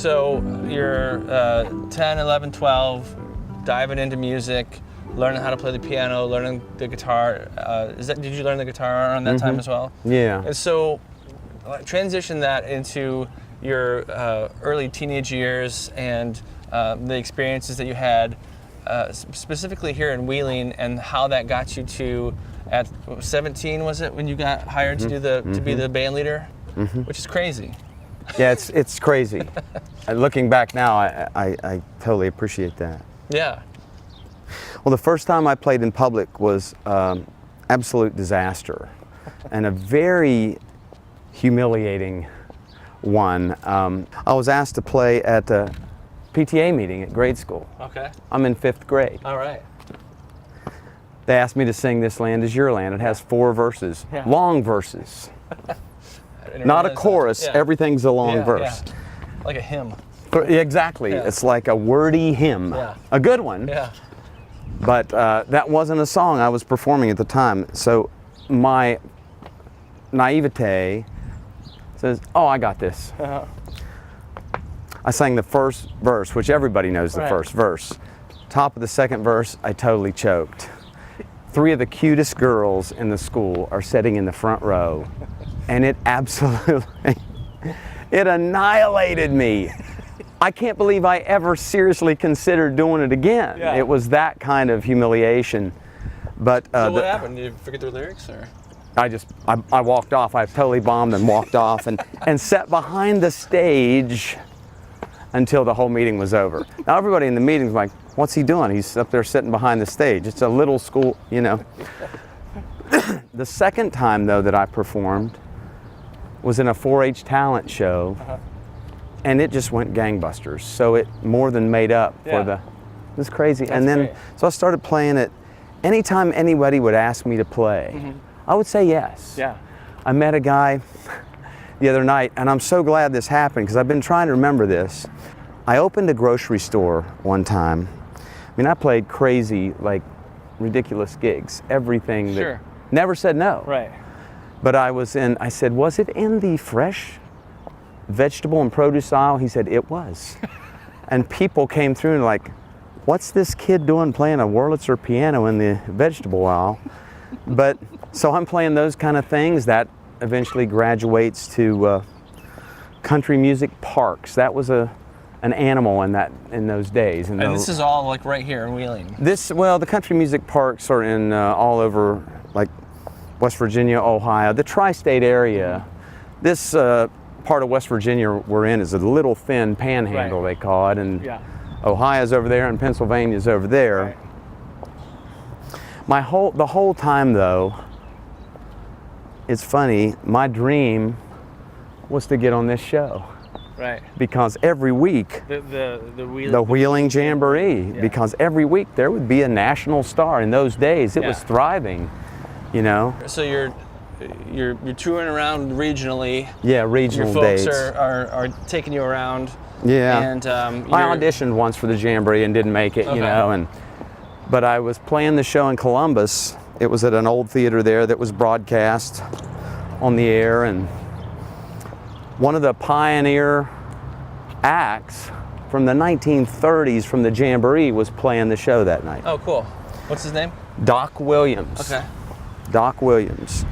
So you're 10, 11, 12, diving into music, learning how to play the piano, learning the guitar. Did you learn the guitar around that time as well? Yeah. And so transition that into your early teenage years and the experiences that you had, specifically here in Wheeling, and how that got you to, at 17 was it, when you got hired to do to be the band leader? Which is crazy. Yeah, it's crazy. Looking back now, I totally appreciate that. Yeah. Well, the first time I played in public was absolute disaster, and a very humiliating one. I was asked to play at a PTA meeting at grade school. Okay. I'm in 5th grade. All right. They asked me to sing This Land Is Your Land. It has 4 verses, long verses. Not a chorus, everything's a long verse. Yeah. Like a hymn. Exactly, it's like a wordy hymn. A good one. Yeah. But that wasn't a song I was performing at the time. So my naivete says, oh, I got this. I sang the first verse, which everybody knows the first verse. Top of the second verse, I totally choked. 3 of the cutest girls in the school are sitting in the front row, and it absolutely, it annihilated me. I can't believe I ever seriously considered doing it again. Yeah. It was that kind of humiliation. But so what happened? Did you forget the lyrics, or? I walked off. I totally bombed and walked off and sat behind the stage until the whole meeting was over. Now everybody in the meeting's like, what's he doing? He's up there sitting behind the stage. It's a little school, you know. The second time, though, that I performed was in a 4-H talent show, and it just went gangbusters. So it more than made up for the, it was crazy. That's and then, great. so I started playing it. Anytime anybody would ask me to play, I would say yes. Yeah. I met a guy the other night, and I'm so glad this happened because I've been trying to remember this. I opened a grocery store one time. I mean, I played crazy, like ridiculous gigs, everything. Sure. Never said no. Right. But I said, was it in the fresh vegetable and produce aisle? He said, it was. And people came through and like, what's this kid doing playing a Wurlitzer piano in the vegetable aisle? But, so I'm playing those kind of things. That eventually graduates to country music parks. That was an animal in those days. And this is all like right here in Wheeling? Well, the country music parks are in all over, like West Virginia, Ohio, the tri-state area. This part of West Virginia we're in is a little thin panhandle, they call it, and Ohio's over there and Pennsylvania's over there. The whole time, though, it's funny, my dream was to get on this show. Right. Because every week, the Wheeling Jamboree, because every week there would be a national star. In those days, it was thriving, you know. So you're touring around regionally. Yeah, regional dates. Your folks are taking you around. Yeah. And I auditioned once for the Jamboree and didn't make it, you know. But I was playing the show in Columbus. It was at an old theater there that was broadcast on the air, and one of the pioneer acts from the 1930s from the Jamboree was playing the show that night. Oh, cool. What's his name? Doc Williams. Okay. Doc Williams.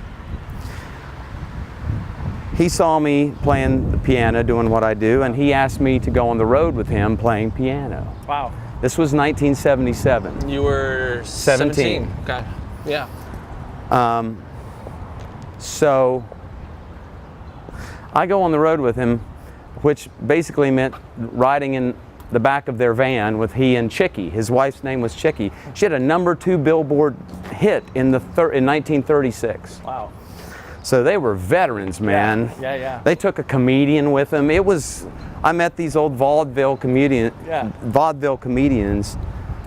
He saw me playing the piano, doing what I do, and he asked me to go on the road with him playing piano. Wow. This was 1977. You were 17. Okay. Yeah. So I go on the road with him, which basically meant riding in the back of their van with he and Chickie. His wife's name was Chickie. She had a #2 Billboard hit in 1936. Wow. So they were veterans, man. Yeah. They took a comedian with them. I met these old vaudeville comedians.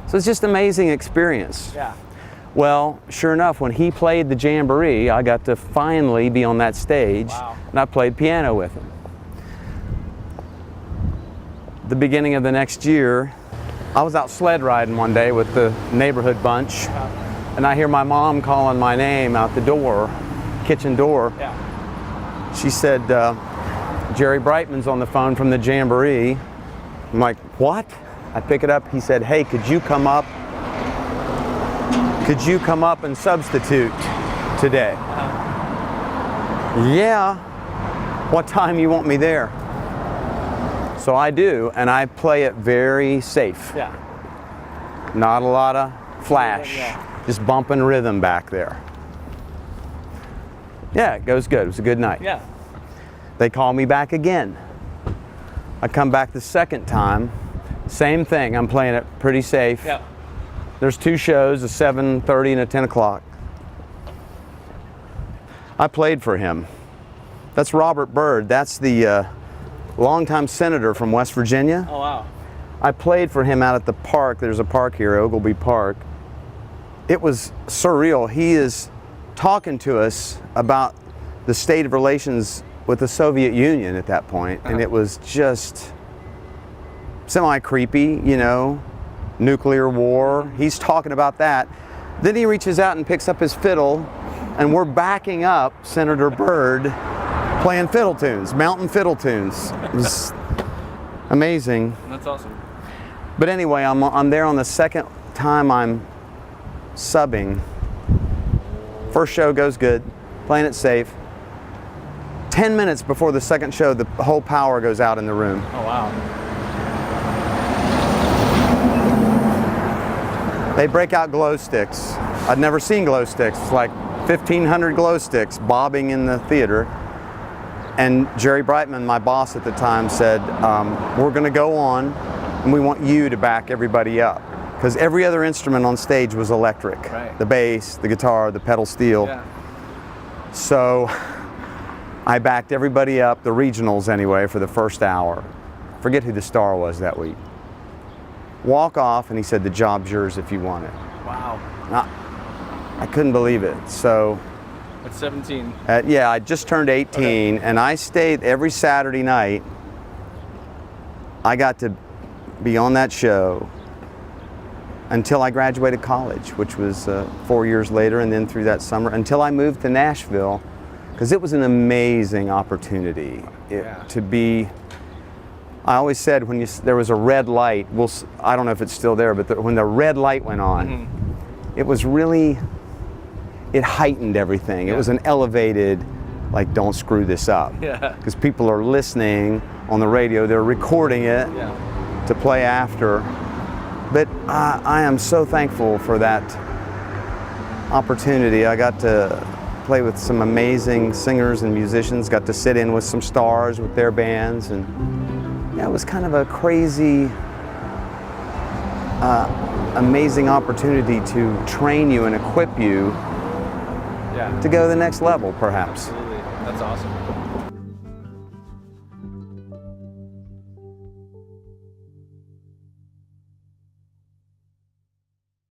So it's just an amazing experience. Yeah. Well, sure enough, when he played the Jamboree, I got to finally be on that stage, and I played piano with him. The beginning of the next year, I was out sled riding one day with the neighborhood bunch, and I hear my mom calling my name out the door, kitchen door. Yeah. She said, Jerry Brightman's on the phone from the Jamboree. I'm like, what? I pick it up. He said, hey, could you come up? Could you come up and substitute today? Yeah. What time you want me there? So I do, and I play it very safe. Yeah. Not a lot of flash. Yeah. Just bumping rhythm back there. Yeah, it goes good. It was a good night. Yeah. They call me back again. I come back the second time. Same thing. I'm playing it pretty safe. Yeah. There's 2 shows, a 7:30 and a 10 o'clock. I played for him. That's Robert Byrd. That's the longtime senator from West Virginia. Oh, wow. I played for him out at the park. There's a park here, Ogilvy Park. It was surreal. He is talking to us about the state of relations with the Soviet Union at that point, and it was just semi-creepy, you know, nuclear war. He's talking about that. Then he reaches out and picks up his fiddle, and we're backing up Senator Byrd playing fiddle tunes, mountain fiddle tunes. It was amazing. That's awesome. But anyway, I'm there on the second time I'm subbing. First show goes good, playing it safe. 10 minutes before the second show, the whole power goes out in the room. Oh, wow. They break out glow sticks. I'd never seen glow sticks. It's like 1,500 glow sticks bobbing in the theater. And Jerry Brightman, my boss at the time, said, we're going to go on and we want you to back everybody up. Because every other instrument on stage was electric. Right. The bass, the guitar, the pedal steel. Yeah. So I backed everybody up, the regionals anyway, for the first hour. Forget who the star was that week. Walk off, and he said, the job's yours if you want it. Wow. I couldn't believe it. So At 17. yeah, I just turned 18, and I stayed every Saturday night. I got to be on that show until I graduated college, which was 4 years later, and then through that summer, until I moved to Nashville, because it was an amazing opportunity to be. I always said when there was a red light, I don't know if it's still there, but when the red light went on, it was really, it heightened everything. Yeah. It was an elevated, like, don't screw this up. Yeah. Because people are listening on the radio, they're recording it to play after. But I am so thankful for that opportunity. I got to play with some amazing singers and musicians, got to sit in with some stars with their bands, and yeah, it was kind of a crazy, amazing opportunity to train you and equip you to go to the next level, perhaps. Absolutely. That's awesome.